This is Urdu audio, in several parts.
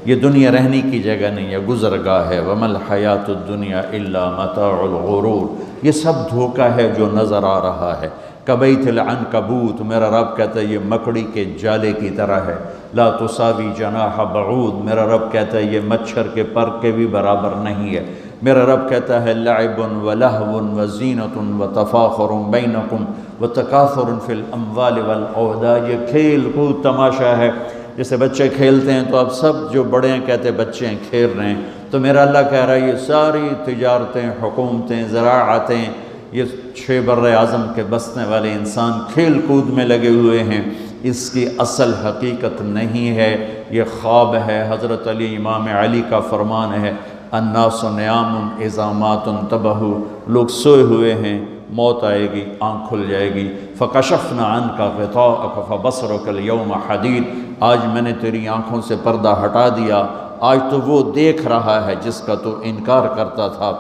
یہ دنیا رہنے کی جگہ نہیں ہے، گزرگاہ ہے۔ وَمَا الْحَيَاةُ الدُّنْيَا إِلَّا مَتَاعُ الْغُرُورِ، یہ سب دھوکہ ہے جو نظر آ رہا ہے۔ کبیت العنکبوت، میرا رب کہتا ہے یہ مکڑی کے جالے کی طرح ہے۔ لا تساوی جناح بعود، میرا رب کہتا ہے یہ مچھر کے پر کے بھی برابر نہیں ہے۔ میرا رب کہتا ہے لعب ولہو وزینۃ وتفاخر بینکم وتکاثر فی الاموال والاولاد، یہ کھیل کود تماشا ہے۔ جیسے بچے کھیلتے ہیں تو اب سب جو بڑے ہیں کہتے ہیں بچے ہیں کھیل رہے ہیں، تو میرا اللہ کہہ رہا ہے یہ ساری تجارتیں، حکومتیں، زراعتیں، یہ 6 بر اعظم کے بسنے والے انسان کھیل کود میں لگے ہوئے ہیں، اس کی اصل حقیقت نہیں ہے، یہ خواب ہے۔ حضرت علی امام علی کا فرمان ہے الناس نیام اذا مات انتبہوا، لوگ سوئے ہوئے ہیں، موت آئے گی، آنکھ کھل جائے گی۔ فکشفنا عنک غطاءک فبصرک اليوم حدید، آج میں نے تیری آنکھوں سے پردہ ہٹا دیا، آج تو وہ دیکھ رہا ہے جس کا تو انکار کرتا تھا۔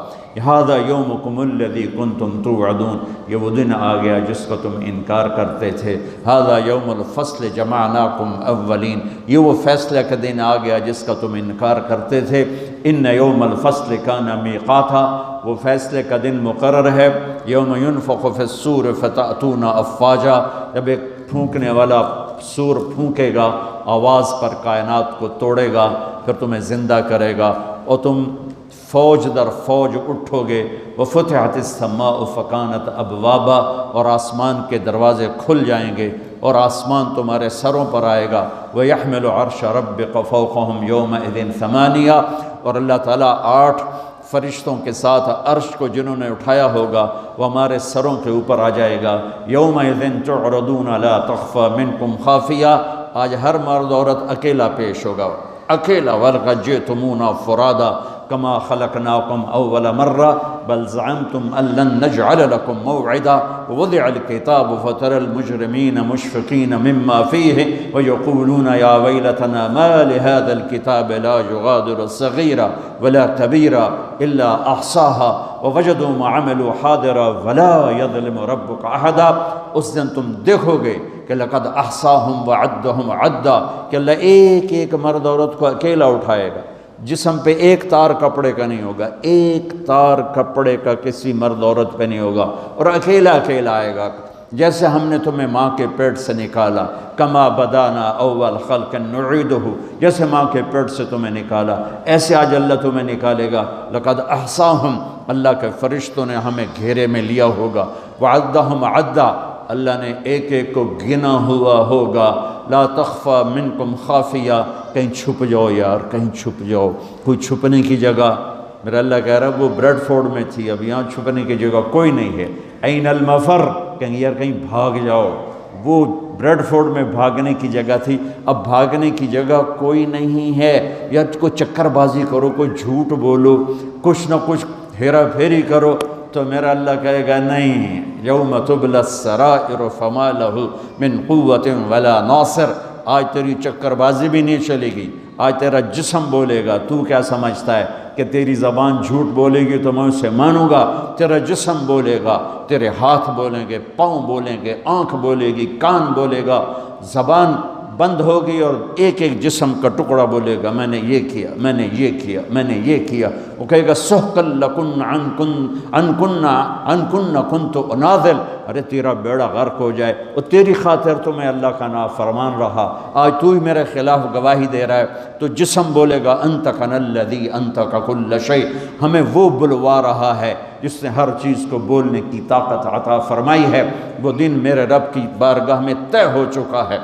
ھذا یومکم الذی کنتم توعدون، یہ وہ دن آ گیا جس کا تم انکار کرتے تھے۔ ھذا یوم الفصل جمعناکم اولین، یہ وہ فیصلہ کا دن آ گیا جس کا تم انکار کرتے تھے۔ ان یوم الفصل کان میقاتا، وہ فیصلے کا دن مقرر ہے۔ یوم ینفخ فی الصور فتأتون افواجا، جب ایک پھونکنے والا سور پھونکے گا، آواز پر کائنات کو توڑے گا، پھر تمہیں زندہ کرے گا اور تم فوج در فوج اٹھو گے۔ وفتحت السماء فکانت ابوابا، اور آسمان کے دروازے کھل جائیں گے اور آسمان تمہارے سروں پر آئے گا۔ وَيَحْمِلُ عَرْشَ رَبِّكَ فَوْقَهُمْ يَوْمَئِذٍ ثَمَانِيَةٌ، اور اللہ تعالیٰ 8 فرشتوں کے ساتھ عرش کو جنہوں نے اٹھایا ہوگا وہ ہمارے سروں کے اوپر آ جائے گا۔ یومئذ تعرضون لا تخفى منکم خافیہ، آج ہر مرد عورت اکیلا پیش ہوگا، اکیلا۔ وَلَقَدْ جِئْتُمُونَا فُرَادَىٰ كما خلقناكم اول مرہ بل زعمتم ان لن نجعل لكم موعدا ووضع الكتاب فترى المجرمين مشفقين مما فيه ويقولون يا ويلتنا ما لهذا الكتاب لا يغادر صغيرا ولا كبيرا الا احصاها ووجدوا ما عملوا حاضرا ولا يظلم ربك احدا۔ اس دن تم دیکھو گے کہ لقد احصاهم وعدهم عدا، کہ اللہ ایک ایک مرد عورت کو اکیلا اٹھائے گا، جسم پہ ایک تار کپڑے کا نہیں ہوگا، ایک تار کپڑے کا کسی مرد عورت پہ نہیں ہوگا، اور اکیلا اکیلا آئے گا۔ جیسے ہم نے تمہیں ماں کے پیٹ سے نکالا، کما بدانا اول خلق نعیدہ، جیسے ماں کے پیٹ سے تمہیں نکالا ایسے آج اللہ تمہیں نکالے گا۔ لقد احصاہم، اللہ کے فرشتوں نے ہمیں گھیرے میں لیا ہوگا۔ وعدہم عدا، اللہ نے ایک ایک کو گنا ہوا ہوگا۔ لا تخفى منکم خافیہ، کہیں چھپ جاؤ یار، کہیں چھپ جاؤ، کوئی چھپنے کی جگہ۔ میرا اللہ کہہ رہا ہے وہ بریڈ فورڈ میں تھی، اب یہاں چھپنے کی جگہ کوئی نہیں ہے۔ این المفر، کہیں یار کہیں بھاگ جاؤ، وہ بریڈ فورڈ میں بھاگنے کی جگہ تھی، اب بھاگنے کی جگہ کوئی نہیں ہے۔ یا کوئی چکر بازی کرو، کوئی جھوٹ بولو، کچھ نہ کچھ ہیرا پھیری کرو، تو میرا اللہ کہے گا نہیں، یوم تبلی السرائر فما لہ من قوت ولا ناصر، آج تیری چکر بازی بھی نہیں چلے گی، آج تیرا جسم بولے گا۔ تو کیا سمجھتا ہے کہ تیری زبان جھوٹ بولے گی تو میں اسے مانوں گا؟ تیرا جسم بولے گا، تیرے ہاتھ بولیں گے، پاؤں بولیں گے، آنکھ بولے گی، کان بولے گا، زبان بند ہوگی اور ایک ایک جسم کا ٹکڑا بولے گا میں نے یہ کیا، میں نے یہ کیا، میں نے یہ کیا۔ وہ کہے گا سحقا لکن ان کن کنت اناذل، ارے تیرا بیڑا غرق ہو جائے، اور تیری خاطر تو میں اللہ کا نافرمان رہا، آج تو ہی میرے خلاف گواہی دے رہا ہے۔ تو جسم بولے گا انطقنا الذی انطق کل شیء، ہمیں وہ بلوا رہا ہے جس نے ہر چیز کو بولنے کی طاقت عطا فرمائی ہے۔ وہ دن میرے رب کی بارگاہ میں طے ہو چکا ہے،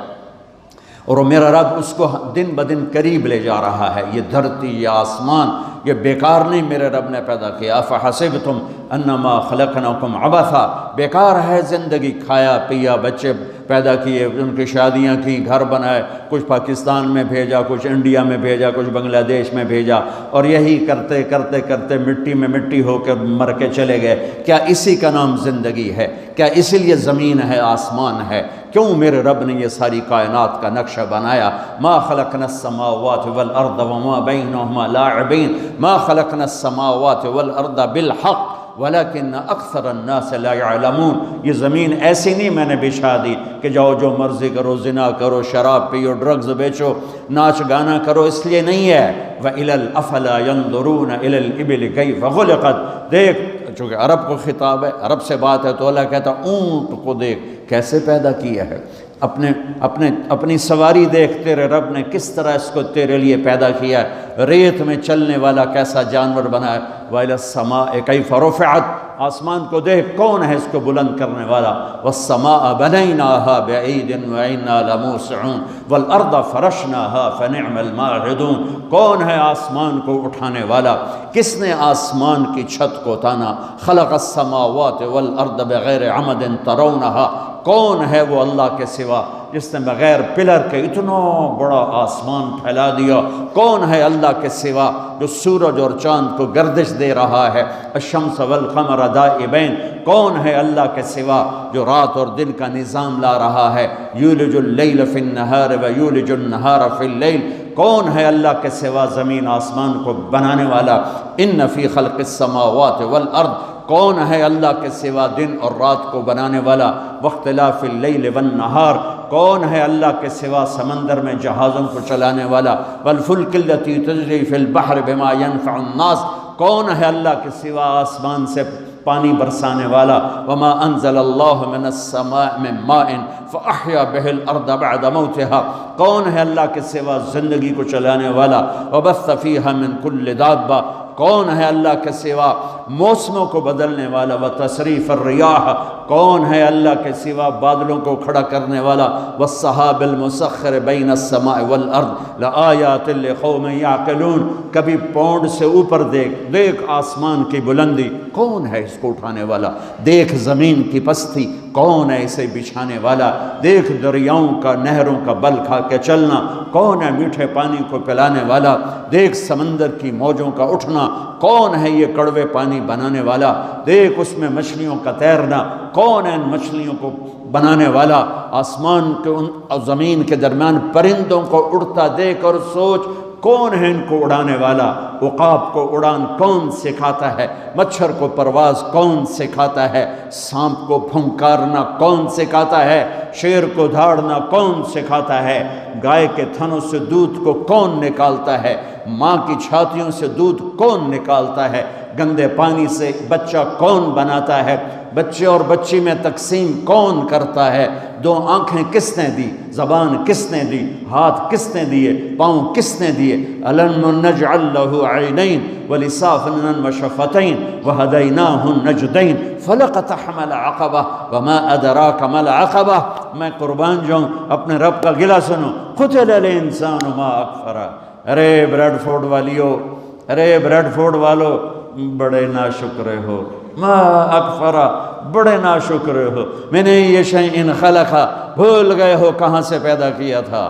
اور میرا رب اس کو دن بدن قریب لے جا رہا ہے۔ یہ دھرتی، یہ آسمان، یہ بیکار نہیں میرے رب نے پیدا کیا۔ افحسبتم انما خلقناکم عبثا، بیکار ہے زندگی، کھایا پیا، بچے پیدا کیے، ان کی شادیاں کی، گھر بنائے، کچھ پاکستان میں بھیجا، کچھ انڈیا میں بھیجا، کچھ بنگلہ دیش میں بھیجا، اور یہی کرتے کرتے کرتے مٹی میں مٹی ہو کے مر کے چلے گئے۔ کیا اسی کا نام زندگی ہے؟ کیا اسی لیے زمین ہے، آسمان ہے؟ کیوں میرے رب نے یہ ساری کائنات کا نقشہ بنایا؟ ما خلقنا السماوات والارض وما بینہما لاعبین، ما خلقنا السماوات والارض بالحق ولکن اکثر الناس لا یعلمون، یہ زمین ایسی نہیں میں نے بچھا دی کہ جاؤ جو مرضی کرو، زنا کرو، شراب پیو، ڈرگز بیچو، ناچ گانا کرو، اس لیے نہیں ہے۔ وَإِلَى الْأَفَلَا يَنْظُرُونَ إِلَى الْإِبِلِ كَيْفَ خُلِقَتْ، دیکھ، چونکہ عرب کو خطاب ہے، عرب سے بات ہے، تو اللہ کہتا اونٹ کو دیکھ کیسے پیدا کیا ہے، اپنی سواری دیکھ، تیرے رب نے کس طرح اس کو تیرے لیے پیدا کیا ہے، ریت میں چلنے والا کیسا جانور بنا ہے۔ وَإِلَى السَّمَاءِ كَيْفَ رُفِعَتْ، آسمان کو دیکھ کون ہے اس کو بلند کرنے والا۔ وَالسَّمَاءَ بَنَيْنَاهَا بِأَيْدٍ وَإِنَّا لَمُوسِعُونَ وَالْأَرْضَ فَرَشْنَاهَا فَنِعْمَ الْمَاهِدُونَ، کون ہے آسمان کو اٹھانے والا، کس نے آسمان کی چھت کو تانا۔ خَلَقَ السَّمَاوَاتِ وَالْأَرْضَ بِغَيْرِ عَمَدٍ تَرَوْنَهَا، کون ہے وہ اللہ کے سوا جس نے بغیر پلر کے اتنا بڑا آسمان پھیلا دیا؟ کون ہے اللہ کے سوا جو سورج اور چاند کو گردش دے رہا ہے؟ الشمس والقمر دائبین، کون ہے اللہ کے سوا جو رات اور دن کا نظام لا رہا ہے؟ یولج اللیل فی النہار ویولج النہار فی اللیل، کون ہے اللہ کے سوا زمین آسمان کو بنانے والا؟ ان فی خلق السماوات والارض، کون ہے اللہ کے سوا دن اور رات کو بنانے والا؟ واختلاف اللیل والنہار، کون ہے اللہ کے سوا سمندر میں جہازوں کو چلانے والا؟ والفلک التی تجری فی البحر بما ينفع الناس، کون ہے اللہ کے سوا آسمان سے پانی برسانے والا؟ وما انزل اللہ من السماء من ماء فاحیا به الارض بعد موتها، کون ہے اللہ کے سوا زندگی کو چلانے والا؟ وبث فیہا من کل دابہ، کون ہے اللہ کے سوا موسموں کو بدلنے والا؟ وتصریف الریاح، کون ہے اللہ کے سوا بادلوں کو کھڑا کرنے والا؟ والسحاب المسخر بین السماء والارض لآیات لقوم یعقلون، کبھی پونڈ سے اوپر دیکھ آسمان کی بلندی، کون ہے اس کو اٹھانے والا؟ دیکھ زمین کی پستی، کون ہے اسے بچھانے والا؟ دیکھ دریاؤں کا، نہروں کا بل کھا کے چلنا، کون ہے میٹھے پانی کو پلانے والا؟ دیکھ سمندر کی موجوں کا اٹھنا، کون ہے یہ کڑوے پانی بنانے والا؟ دیکھ اس میں مچھلیوں کا تیرنا، کون ہے ان مچھلیوں کو بنانے والا؟ آسمان کے اور زمین کے درمیان پرندوں کو اڑتا دیکھ اور سوچ، کون ہے ان کو اڑانے والا؟ عقاب کو اڑان کون سکھاتا ہے؟ مچھر کو پرواز کون سکھاتا ہے؟ سانپ کو پھنکارنا کون سکھاتا ہے؟ شیر کو دھاڑنا کون سکھاتا ہے؟ گائے کے تھنوں سے دودھ کو کون نکالتا ہے؟ ماں کی چھاتیوں سے دودھ کون نکالتا ہے؟ گندے پانی سے بچہ کون بناتا ہے؟ بچے اور بچی میں تقسیم کون کرتا ہے؟ دو آنکھیں کس نے دی؟ زبان کس نے دی؟ ہاتھ کس نے دیے؟ پاؤں کس نے دیے؟ أَلَمْ نَجْعَلْ لَهُ عَيْنَيْنِ وَلِسَانًا وَشَفَتَيْنِ وَهَدَيْنَاهُ النَّجْدَيْنِ فَلَقَتَحْمَ الْعَقَبَةَ وَمَا أَدْرَاكَ مَا الْعَقَبَةُ، میں قربان جاؤں، اپنے رب کا گلہ سنو، قُتِلَ الْإِنسَانُ مَا أَكْفَرَهُ، ارے بریڈ فورڈ والیو، ارے بریڈ فورڈ والو، بڑے ناشکر ہو، ما اکفرا، بڑے ناشکر ہو، میں نے یہ شیئن خلقا، بھول گئے ہو کہاں سے پیدا کیا تھا؟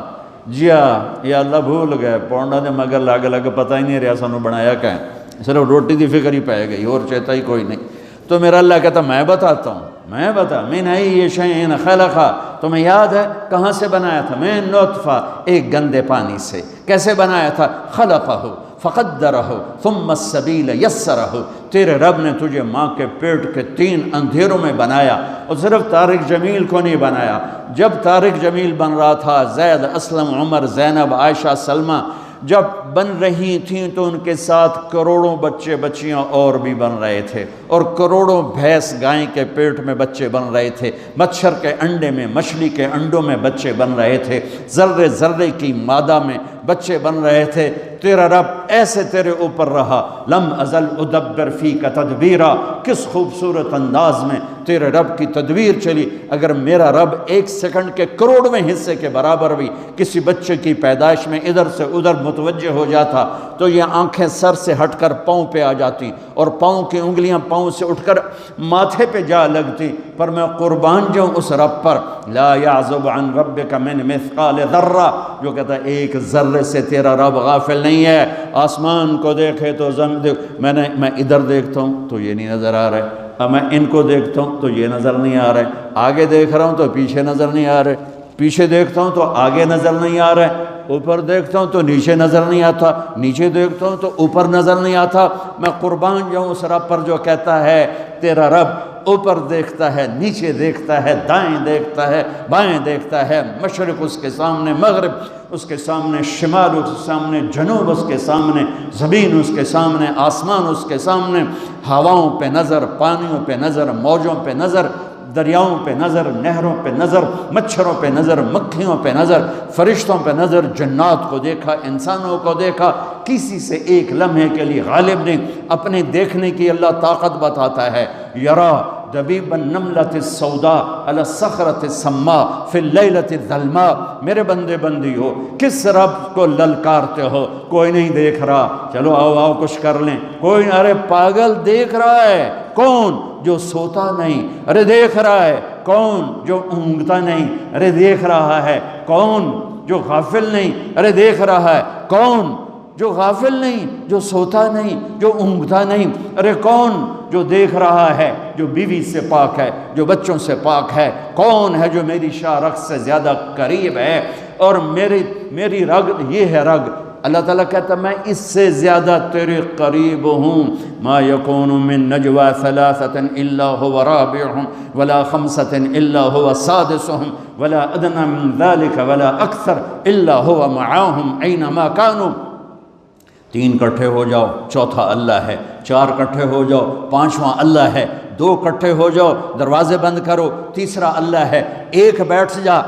جیا یا اللہ بھول گئے، پونڈا نے مگر لگ پتہ ہی نہیں رہا سانو بنایا کہیں، صرف روٹی دی فکر ہی پائے گئی اور چاہتا ہی کوئی نہیں۔ تو میرا اللہ کہتا میں بتاتا ہوں، میں بتا، من ای شیئن خلقا، تمہیں یاد ہے کہاں سے بنایا تھا؟ میں نطفہ، ایک گندے پانی سے۔ کیسے بنایا تھا؟ خلقہ فقدرہ ثم السبیل یسرہ، تیرے رب نے تجھے ماں کے پیٹ کے 3 اندھیروں میں بنایا، اور صرف طارق جمیل کو نہیں بنایا۔ جب طارق جمیل بن رہا تھا، زید، اسلم، عمر، زینب، عائشہ، سلمہ جب بن رہی تھیں تو ان کے ساتھ کروڑوں بچے بچیاں اور بھی بن رہے تھے، اور کروڑوں بھینس گائیں کے پیٹ میں بچے بن رہے تھے، مچھر کے انڈے میں، مچھلی کے انڈوں میں بچے بن رہے تھے، ذرے ذرے کی مادہ میں بچے بن رہے تھے۔ تیرا رب ایسے تیرے اوپر رہا، لم ازل ادبر فیک تدبیرا، کس خوبصورت انداز میں تیرے رب کی تدبیر چلی۔ اگر میرا رب 1 سیکنڈ کے کروڑویں حصے کے برابر بھی کسی بچے کی پیدائش میں ادھر سے ادھر متوجہ ہو جاتا تو یہ آنکھیں سر سے ہٹ کر پاؤں پہ آ جاتی، اور پاؤں کی انگلیاں پاؤں سے اٹھ کر ماتھے پہ جا لگتی۔ پر میں قربان جاؤں اس رب پر، لا یعزب عن ربک من مثقال ذرہ، جو کہتا ہے 1 ذرے سے تیرا رب غافل نہیں ہے۔ آسمان کو دیکھے تو میں ادھر دیکھتا ہوں تو یہ نہیں نظر آ رہا ہے، اب میں ان کو دیکھتا ہوں تو یہ نظر نہیں آ رہا ہے، آگے دیکھ رہا ہوں تو پیچھے نظر نہیں آ رہا ہے، پیچھے دیکھتا ہوں تو آگے نظر نہیں آ رہا ہے۔ اوپر دیکھتا ہوں تو نیچے نظر نہیں آتا، نیچے دیکھتا ہوں تو اوپر نظر نہیں آتا۔ میں قربان جاؤں اس رب پر جو کہتا ہے تیرا رب اوپر دیکھتا ہے، نیچے دیکھتا ہے، دائیں دیکھتا ہے، بائیں دیکھتا ہے، مشرق اس کے سامنے، مغرب اس کے سامنے، شمال اس کے سامنے، جنوب اس کے سامنے، زمین اس کے سامنے، آسمان اس کے سامنے، ہواؤں پہ نظر، پانیوں پہ نظر، موجوں پہ نظر، دریاؤں پہ نظر، نہروں پہ نظر، مچھروں پہ نظر، مکھیوں پہ نظر، فرشتوں پہ نظر، جنات کو دیکھا، انسانوں کو دیکھا، کسی سے ایک لمحے کے لیے غالب نہیں۔ اپنے دیکھنے کی اللہ طاقت بتاتا ہے، یرا دبیب النملۃ السوداء علی الصخرۃ السماء فی اللیلۃ الظلماء۔ میرے بندے بندی ہو، کس رب کو للکارتے ہو؟ کوئی نہیں دیکھ رہا، چلو آؤ آؤ کچھ کر لیں، کوئی، ارے پاگل دیکھ رہا ہے، کون؟ جو سوتا نہیں، ارے دیکھ رہا ہے، کون؟ جو اونگتا نہیں، ارے دیکھ رہا ہے، کون؟ جو غافل نہیں، ارے دیکھ رہا ہے، کون؟ جو غافل نہیں، جو سوتا نہیں، جو اونگتا نہیں، ارے کون؟ جو دیکھ رہا ہے، جو بیوی سے پاک ہے، جو بچوں سے پاک ہے، کون ہے جو میری شاہ رگ سے زیادہ قریب ہے؟ اور میری رگ یہ ہے رگ، اللہ تعالیٰ کہتا ہے میں اس سے زیادہ تیرے قریب ہوں۔ ما یکون من نجوى ثلاثة الا هو رابعهم ولا خمسة الا هو سادسهم ولا ادنى من ذلك ولا اکثر الا هو معاهم اینما كانوا۔ تین کٹھے ہو جاؤ، چوتھا اللہ ہے، چار کٹھے ہو جاؤ، پانچواں اللہ ہے، دو کٹھے ہو جاؤ، دروازے بند کرو، تیسرا اللہ ہے، ایک بیٹھ جا،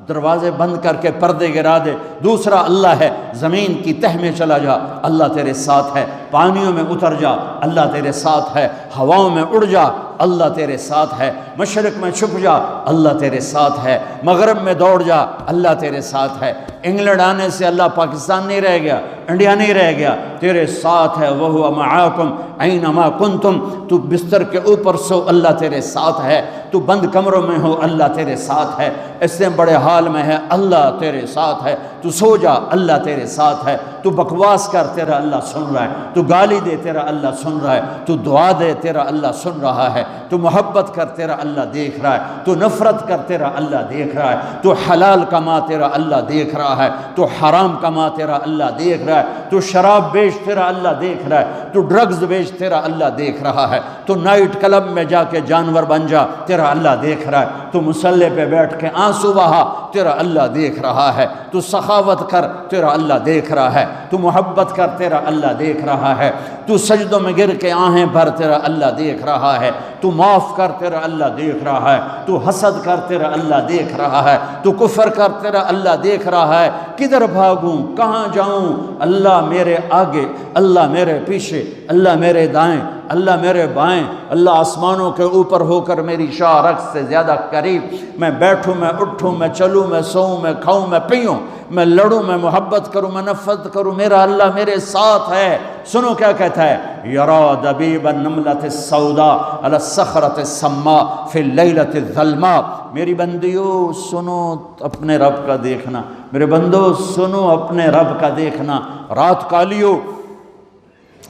دروازے بند کر کے پردے گرا دے، دوسرا اللہ ہے، زمین کی تہ میں چلا جا، اللہ تیرے ساتھ ہے، پانیوں میں اتر جا، اللہ تیرے ساتھ ہے، ہواؤں میں اڑ جا، اللہ تیرے ساتھ ہے، مشرق میں چھپ جا، اللہ تیرے ساتھ ہے، مغرب میں دوڑ جا، اللہ تیرے ساتھ ہے۔ انگلینڈ آنے سے اللہ پاکستان نہیں رہ گیا، انڈیا نہیں رہ گیا، تیرے ساتھ ہے، وَهُوَ مَعَاكُمْ أَيْنَمَا كُنْتُمْ۔ تو بستر کے اوپر سو، اللہ تیرے ساتھ ہے، تو بند کمروں میں ہو، اللہ تیرے ساتھ ہے، اس سے بڑے حال میں ہے، اللہ تیرے ساتھ ہے، تو سو جا، اللہ تیرے ساتھ ہے، تو بکواس کر، تیرا اللہ سن رہا ہے، تو گالی دے، تیرا اللہ سن رہا ہے، تو دعا دے، تیرا اللہ سن رہا ہے، تو محبت کر، تیرا اللہ دیکھ رہا ہے، تو نفرت کر، تیرا اللہ دیکھ رہا ہے، تو حلال کما، تیرا اللہ دیکھ رہا ہے، تو حرام کما، تیرا اللہ دیکھ رہا ہے، تو شراب بیچ، تیرا اللہ دیکھ رہا ہے، تو ڈرگز بیچ، تیرا اللہ دیکھ رہا ہے، تو نائٹ کلب میں جا کے جانور بن جا، تیرا اللہ دیکھ رہا ہے، تو مصلی پہ بیٹھ کے آنسو بہا، تیرا اللہ دیکھ رہا ہے، تو سخاوت کر، تیرا اللہ دیکھ رہا ہے، تو محبت کر، تیرا اللہ دیکھ رہا ہے، تو سجدوں میں گر کے آہیں بھر، تیرا اللہ دیکھ رہا ہے، تو معاف کر، تیرا اللہ دیکھ رہا ہے، تو حسد کر، تیرا اللہ دیکھ رہا ہے، تو کفر کر، تیرا اللہ دیکھ رہا ہے۔ کدھر بھاگوں، کہاں جاؤں؟ اللہ میرے آگے، اللہ میرے پیچھے، اللہ میرے دائیں، اللہ میرے بائیں، اللہ آسمانوں کے اوپر ہو کر میری شاہ رگ سے زیادہ قریب۔ میں بیٹھوں، میں اٹھوں، میں چلوں، میں سوؤں، میں کھاؤں، میں پیوں، میں لڑوں، میں محبت کروں، میں نفرت کروں، میرا اللہ میرے ساتھ ہے۔ سنو کیا کہتا ہے، یرا دبیب النملۃ السوداء علی الصخرۃ السماء فی اللیلۃ الظلماء۔ میری بندیو سنو اپنے رب کا دیکھنا، میرے بندو سنو اپنے رب کا دیکھنا۔ رات کالی ہو،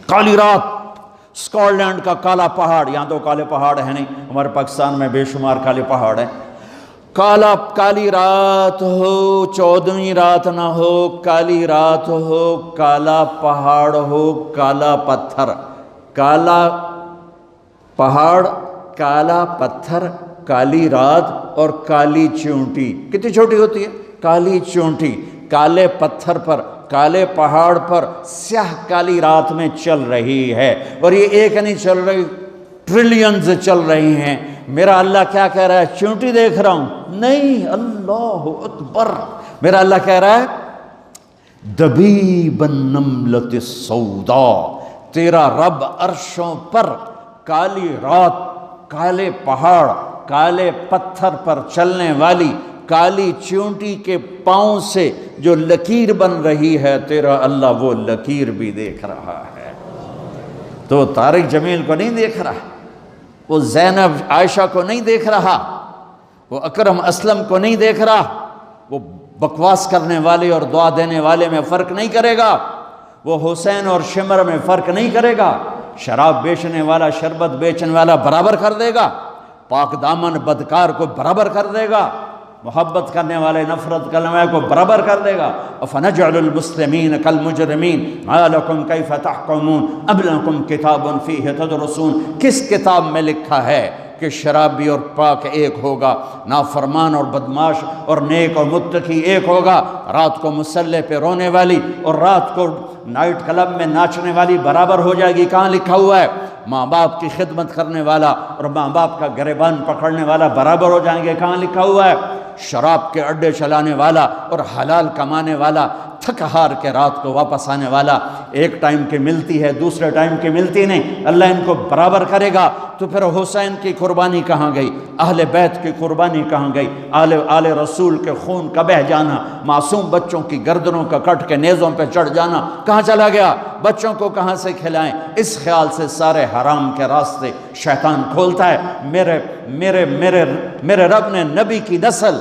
کالی رات، اسکاٹ لینڈ کا کالا پہاڑ، یہاں تو کالے پہاڑ ہیں نہیں، ہمارے پاکستان میں بے شمار کالے پہاڑ ہیں۔ کالی رات ہو، 14ویں رات نہ ہو، کالی رات ہو، کالا پہاڑ ہو، کالا پتھر، کالا پہاڑ، کالا پتھر، کالی رات اور کالی چونٹی۔ کتنی چھوٹی ہوتی ہے؟ کالی چونٹی، کالے پتھر پر، کالے پہاڑ پر، سیاہ کالی رات میں چل رہی ہے، اور یہ ایک نہیں چل رہی، ٹریلینز چل رہی ہیں۔ میرا اللہ کیا کہہ رہا ہے؟ چونٹی دیکھ رہا ہوں؟ نہیں، اللہ اکبر۔ میرا اللہ کہہ رہا ہے دبیب النملۃ السوداء، تیرا رب عرشوں پر کالی رات، کالے پہاڑ، کالے پتھر پر چلنے والی کالی چونٹی کے پاؤں سے جو لکیر بن رہی ہے، تیرا اللہ وہ لکیر بھی دیکھ رہا ہے۔ تو طارق جمیل کو نہیں دیکھ رہا، وہ زینب عائشہ کو نہیں دیکھ رہا، وہ اکرم اسلم کو نہیں دیکھ رہا، وہ بکواس کرنے والے اور دعا دینے والے میں فرق نہیں کرے گا، وہ حسین اور شمر میں فرق نہیں کرے گا، شراب بیچنے والا شربت بیچنے والا برابر کر دے گا، پاک دامن بدکار کو برابر کر دے گا، محبت کرنے والے نفرت کرنے والے کو برابر کر دے گا۔ فَنَجْعَلُ الْمُسْلِمِينَ كَالْمُجْرِمِينَ مَا لَكُمْ كَيْفَ تَحْكُمُونَ أَمْ لَكُمْ كِتَابٌ فِيهِ تَدْرُسُونَ، کس کتاب میں لکھا ہے کہ شرابی اور پاک ایک ہوگا، نافرمان اور بدماش اور نیک اور متقی ایک ہوگا، رات کو مسلح پہ رونے والی اور رات کو نائٹ کلب میں ناچنے والی برابر ہو جائے گی؟ کہاں لکھا ہوا ہے؟ ماں باپ کی خدمت کرنے والا اور ماں باپ کا گریبان پکڑنے والا برابر ہو جائیں گے؟ کہاں لکھا ہوا ہے؟ شراب کے اڈے چلانے والا اور حلال کمانے والا، تھک ہار کے رات کو واپس آنے والا، ایک ٹائم کی ملتی ہے دوسرے ٹائم کی ملتی نہیں، اللہ ان کو برابر کرے گا۔ تو پھر حسین کی قربانی کہاں گئی؟ اہل بیت کی قربانی کہاں گئی؟ آل رسول کے خون کا بہہ جانا، معصوم بچوں کی گردنوں کا کٹ کے نیزوں پہ چڑھ جانا کہاں چلا گیا؟ بچوں کو کہاں سے کھلائیں؟ اس خیال سے سارے حرام کے راستے شیطان کھولتا ہے۔ میرے رب نے نبی کی نسل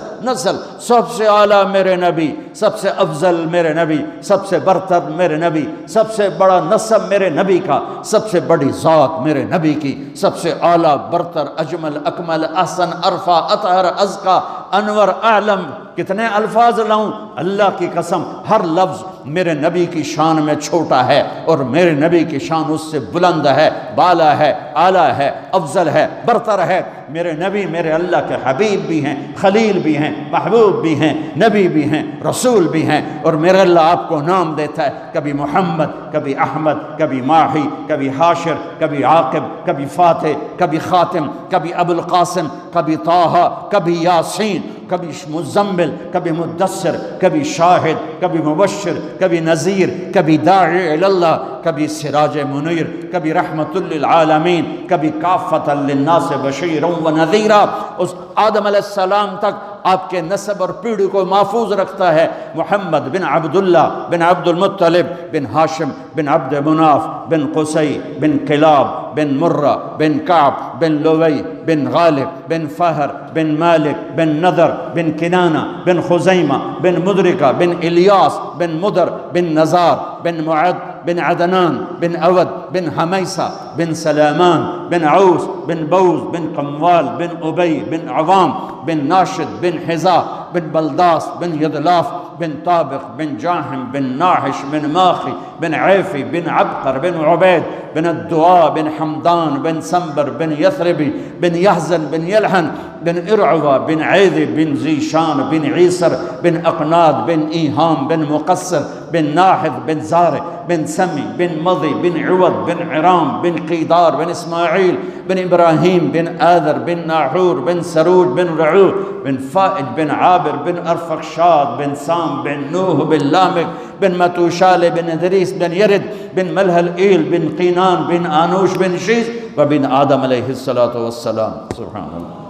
سب سے اعلیٰ میرے نبی، سب سے افضل میرے نبی، سب سے برتر میرے نبی، سب سے بڑا نسب میرے نبی کا، سب سے بڑی ذات میرے نبی کی، سب سے اعلیٰ برتر اجمل اکمل احسن ارفع اطہر ازکا انور اعلم، کتنے الفاظ لاؤں؟ اللہ کی قسم ہر لفظ میرے نبی کی شان میں چھوٹا ہے اور میرے نبی کی شان اس سے بلند ہے، بالا ہے، اعلیٰ ہے، افضل ہے، برتر ہے۔ میرے نبی میرے اللہ کے حبیب بھی ہیں، خلیل بھی ہیں، محبوب بھی ہیں، نبی بھی ہیں، رسول بھی ہیں، اور میرے اللہ آپ کو نام دیتا ہے، کبھی محمد، کبھی احمد، کبھی ماہی، کبھی حاشر، کبھی عاقب، کبھی فاتح، کبھی خاتم، کبھی ابو القاسم، کبھی طٰہٰ، کبھی یاسین، کبھی مزمل، کبھی مدثر، کبھی شاہد، کبھی مبشر، کبھی نذیر، کبھی داعی الی اللہ، کبھی سراج منیر، کبھی رحمت للعالمین، کبھی کافۃ للناس بشیرا و نذیرا۔ اس آدم علیہ السلام تک آپ کے نسب اور پیڑھی کو محفوظ رکھتا ہے۔ محمد بن عبداللہ بن عبد المطلب بن ہاشم بن عبد مناف بن قصی بن کلاب بن مرہ بن کعب بن لوی بن غالب بن فہر بن مالک بن نضر بن کنانہ بن خزیمہ بن مدرکہ بن الیاس بن مدر بن نزار بن معد بن عدنان بن اود بن حمیسہ بن سلامان بن عوس بن بوز بن قموال بن ابی بن عوام بن ناشد بن حذاء بن بلداس بن یدلاف بن طابق بن جاحم بن ناحش بن ماخی بن عیفی بن عبقر بن عبید بن الدعاء بن حمدان بن سنبر بن یثربی بن یحزن بن یلحن بن ارعوہ بن عیدی بن زیشان بن عیسر بن اقناد بن ایہام بن مقصر بن ناحد بن زارع بن سمی بن مضی بن عوض بن عرام بن قیدار بن اسماعیل بن ابراہیم بن آذر بن ناحور بن سروج بن رعوع بن فائد بن عابر بن ارفخشاد بن سام بن نوح بن لامک بن متوشال بن ادریس بن یرد بن ملہل ایل بن قینان بن آنوش بن شیز وبن آدم علیہ الصلاۃ والسلام۔ سبحان اللہ۔